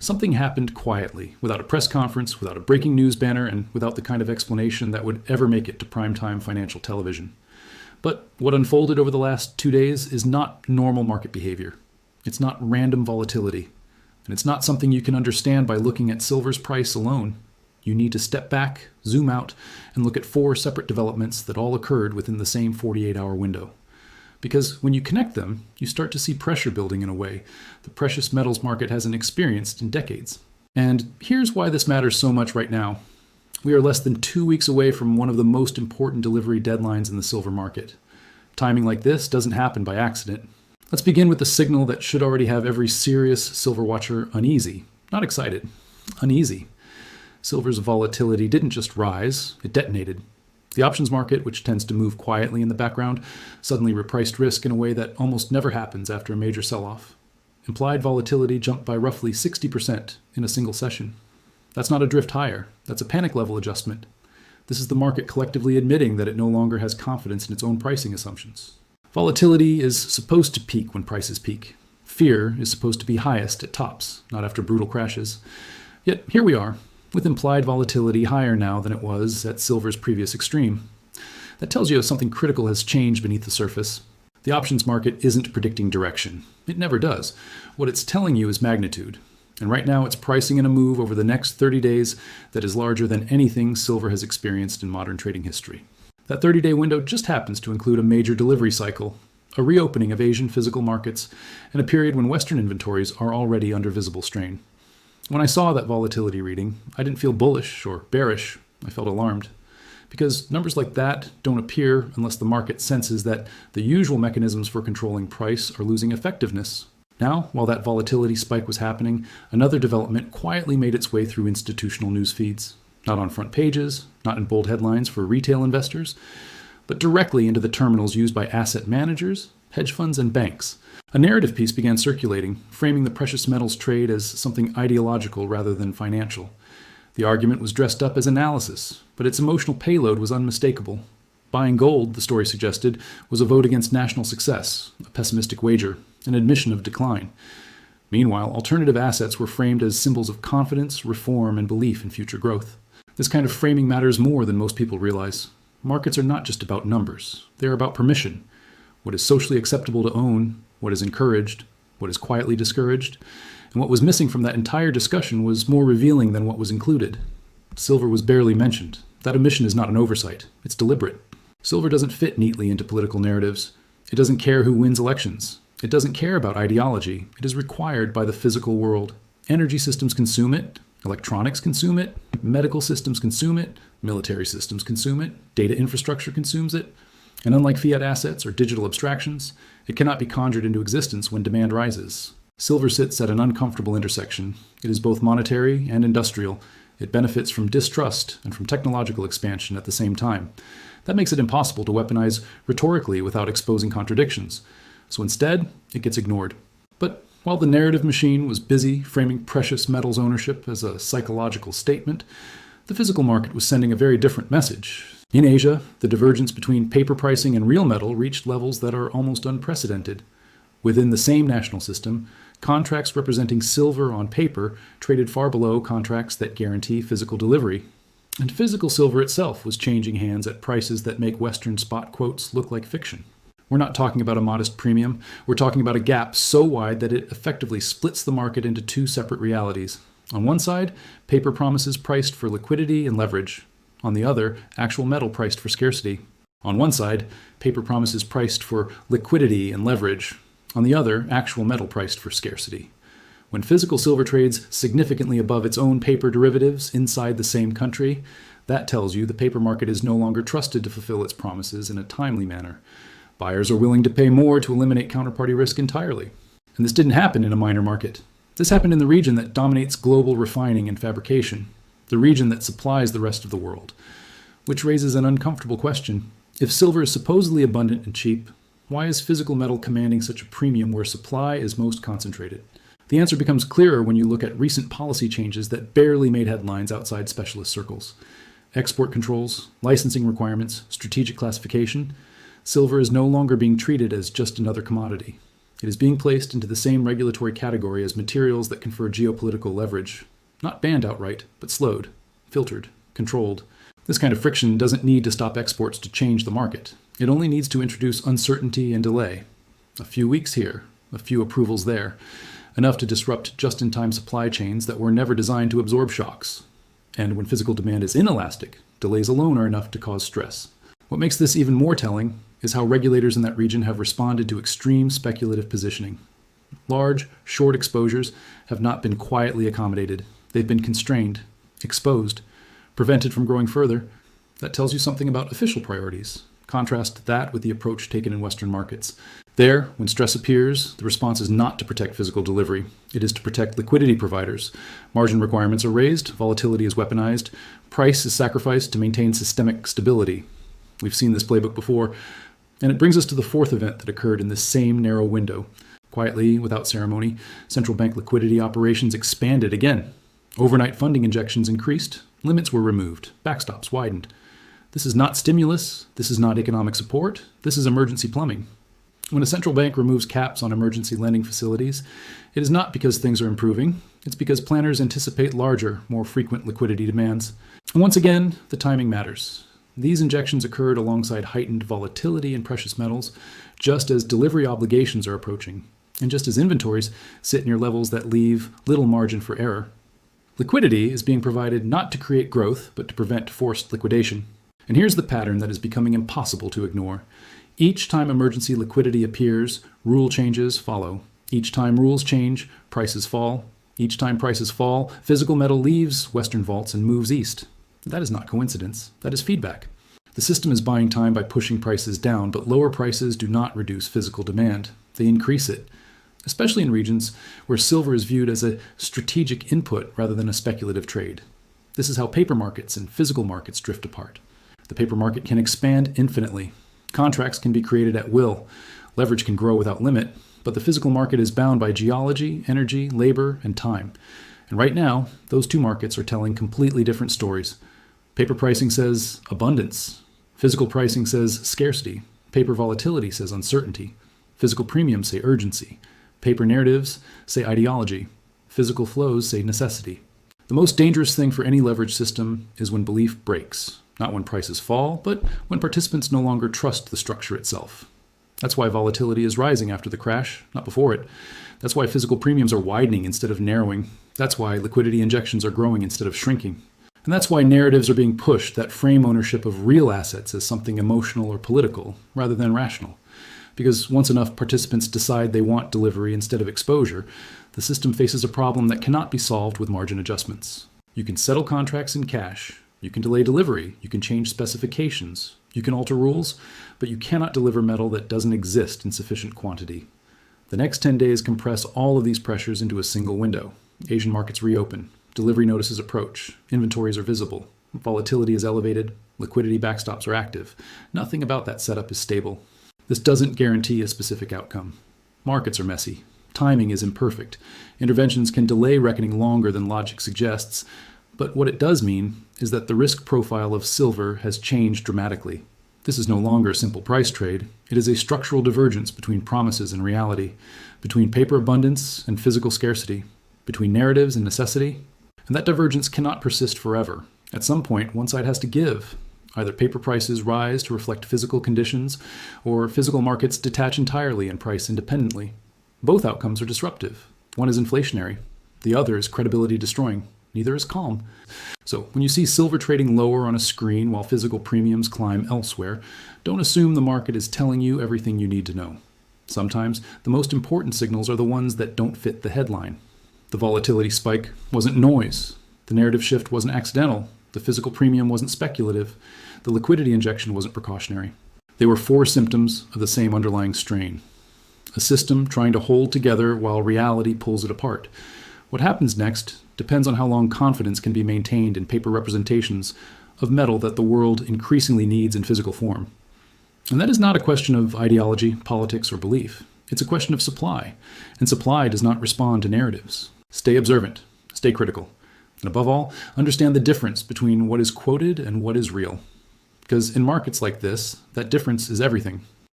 Something happened quietly, without a press conference, without a breaking news banner, and without the kind of explanation that would ever make it to primetime financial television. But what unfolded over the last 2 days is not normal market behavior. It's not random volatility. And it's not something you can understand by looking at silver's price alone. You need to step back, zoom out, and look at 4 separate developments that all occurred within the same 48-hour window. Because when you connect them, you start to see pressure building in a way the precious metals market hasn't experienced in decades. And here's why this matters so much right now. We are less than 2 weeks away from one of the most important delivery deadlines in the silver market. Timing like this doesn't happen by accident. Let's begin with the signal that should already have every serious silver watcher uneasy. Not excited, uneasy. Silver's volatility didn't just rise, it detonated. The options market, which tends to move quietly in the background, suddenly repriced risk in a way that almost never happens after a major sell-off. Implied volatility jumped by roughly 60% in a single session. That's not a drift higher, that's a panic level adjustment. This is the market collectively admitting that it no longer has confidence in its own pricing assumptions. Volatility is supposed to peak when prices peak. Fear is supposed to be highest at tops, not after brutal crashes. Yet here we are, with implied volatility higher now than it was at silver's previous extreme. That tells you something critical has changed beneath the surface. The options market isn't predicting direction. It never does. What it's telling you is magnitude. And right now it's pricing in a move over the next 30 days that is larger than anything silver has experienced in modern trading history. That 30-day window just happens to include a major delivery cycle, a reopening of Asian physical markets, and a period when Western inventories are already under visible strain. When I saw that volatility reading, I didn't feel bullish or bearish. I felt alarmed. Because numbers like that don't appear unless the market senses that the usual mechanisms for controlling price are losing effectiveness. Now, while that volatility spike was happening, another development quietly made its way through institutional news feeds. Not on front pages, not in bold headlines for retail investors, but directly into the terminals used by asset managers, hedge funds, and banks. A narrative piece began circulating, framing the precious metals trade as something ideological rather than financial. The argument was dressed up as analysis, but its emotional payload was unmistakable. Buying gold, the story suggested, was a vote against national success, a pessimistic wager, an admission of decline. Meanwhile, alternative assets were framed as symbols of confidence, reform, and belief in future growth. This kind of framing matters more than most people realize. Markets are not just about numbers. They are about permission. What is socially acceptable to own, what is encouraged, what is quietly discouraged, and what was missing from that entire discussion was more revealing than what was included. Silver was barely mentioned. That omission is not an oversight. It's deliberate. Silver doesn't fit neatly into political narratives. It doesn't care who wins elections. It doesn't care about ideology. It is required by the physical world. Energy systems consume it. Electronics consume it. Medical systems consume it. Military systems consume it. Data infrastructure consumes it. And unlike fiat assets or digital abstractions, it cannot be conjured into existence when demand rises. Silver sits at an uncomfortable intersection. It is both monetary and industrial. It benefits from distrust and from technological expansion at the same time. That makes it impossible to weaponize rhetorically without exposing contradictions. So instead, it gets ignored. But while the narrative machine was busy framing precious metals ownership as a psychological statement, the physical market was sending a very different message. In Asia, the divergence between paper pricing and real metal reached levels that are almost unprecedented. Within the same national system, contracts representing silver on paper traded far below contracts that guarantee physical delivery. And physical silver itself was changing hands at prices that make Western spot quotes look like fiction. We're not talking about a modest premium. We're talking about a gap so wide that it effectively splits the market into 2 separate realities. On one side, paper promises priced for liquidity and leverage. On the other, actual metal priced for scarcity. On one side, paper promises priced for liquidity and leverage. On the other, actual metal priced for scarcity. When physical silver trades significantly above its own paper derivatives inside the same country, that tells you the paper market is no longer trusted to fulfill its promises in a timely manner. Buyers are willing to pay more to eliminate counterparty risk entirely. And this didn't happen in a minor market. This happened in the region that dominates global refining and fabrication, the region that supplies the rest of the world, which raises an uncomfortable question. If silver is supposedly abundant and cheap, why is physical metal commanding such a premium where supply is most concentrated? The answer becomes clearer when you look at recent policy changes that barely made headlines outside specialist circles. Export controls, licensing requirements, strategic classification. Silver is no longer being treated as just another commodity. It is being placed into the same regulatory category as materials that confer geopolitical leverage, not banned outright, but slowed, filtered, controlled. This kind of friction doesn't need to stop exports to change the market. It only needs to introduce uncertainty and delay. A few weeks here, a few approvals there, enough to disrupt just-in-time supply chains that were never designed to absorb shocks. And when physical demand is inelastic, delays alone are enough to cause stress. What makes this even more telling is how regulators in that region have responded to extreme speculative positioning. Large, short exposures have not been quietly accommodated. They've been constrained, exposed, prevented from growing further. That tells you something about official priorities. Contrast that with the approach taken in Western markets. There, when stress appears, the response is not to protect physical delivery. It is to protect liquidity providers. Margin requirements are raised, volatility is weaponized, price is sacrificed to maintain systemic stability. We've seen this playbook before, and it brings us to the fourth event that occurred in this same narrow window. Quietly, without ceremony, central bank liquidity operations expanded again. Overnight funding injections increased, limits were removed, backstops widened. This is not stimulus, this is not economic support, this is emergency plumbing. When a central bank removes caps on emergency lending facilities, it is not because things are improving, it's because planners anticipate larger, more frequent liquidity demands. And once again, the timing matters. These injections occurred alongside heightened volatility in precious metals, just as delivery obligations are approaching, and just as inventories sit near levels that leave little margin for error. Liquidity is being provided not to create growth, but to prevent forced liquidation. And here's the pattern that is becoming impossible to ignore. Each time emergency liquidity appears, rule changes follow. Each time rules change, prices fall. Each time prices fall, physical metal leaves Western vaults and moves east. That is not coincidence. That is feedback. The system is buying time by pushing prices down, but lower prices do not reduce physical demand. They increase it, especially in regions where silver is viewed as a strategic input rather than a speculative trade. This is how paper markets and physical markets drift apart. The paper market can expand infinitely. Contracts can be created at will. Leverage can grow without limit, but the physical market is bound by geology, energy, labor, and time. And right now, those two markets are telling completely different stories. Paper pricing says abundance. Physical pricing says scarcity. Paper volatility says uncertainty. Physical premiums say urgency. Paper narratives say ideology. Physical flows say necessity. The most dangerous thing for any leverage system is when belief breaks. Not when prices fall, but when participants no longer trust the structure itself. That's why volatility is rising after the crash, not before it. That's why physical premiums are widening instead of narrowing. That's why liquidity injections are growing instead of shrinking. And that's why narratives are being pushed that frame ownership of real assets as something emotional or political, rather than rational. Because once enough participants decide they want delivery instead of exposure, the system faces a problem that cannot be solved with margin adjustments. You can settle contracts in cash. You can delay delivery. You can change specifications. You can alter rules, but you cannot deliver metal that doesn't exist in sufficient quantity. The next 10 days compress all of these pressures into a single window. Asian markets reopen. Delivery notices approach. Inventories are visible. Volatility is elevated. Liquidity backstops are active. Nothing about that setup is stable. This doesn't guarantee a specific outcome. Markets are messy. Timing is imperfect. Interventions can delay reckoning longer than logic suggests. But what it does mean is that the risk profile of silver has changed dramatically. This is no longer a simple price trade. It is a structural divergence between promises and reality, between paper abundance and physical scarcity, between narratives and necessity. And that divergence cannot persist forever. At some point, one side has to give. Either paper prices rise to reflect physical conditions, or physical markets detach entirely and price independently. Both outcomes are disruptive. One is inflationary. The other is credibility destroying. Neither is calm. So when you see silver trading lower on a screen while physical premiums climb elsewhere, don't assume the market is telling you everything you need to know. Sometimes the most important signals are the ones that don't fit the headline. The volatility spike wasn't noise. The narrative shift wasn't accidental. The physical premium wasn't speculative. The liquidity injection wasn't precautionary. They were four symptoms of the same underlying strain. A system trying to hold together while reality pulls it apart. What happens next depends on how long confidence can be maintained in paper representations of metal that the world increasingly needs in physical form. And that is not a question of ideology, politics, or belief. It's a question of supply, and supply does not respond to narratives. Stay observant, stay critical, and above all, understand the difference between what is quoted and what is real. Because in markets like this, that difference is everything.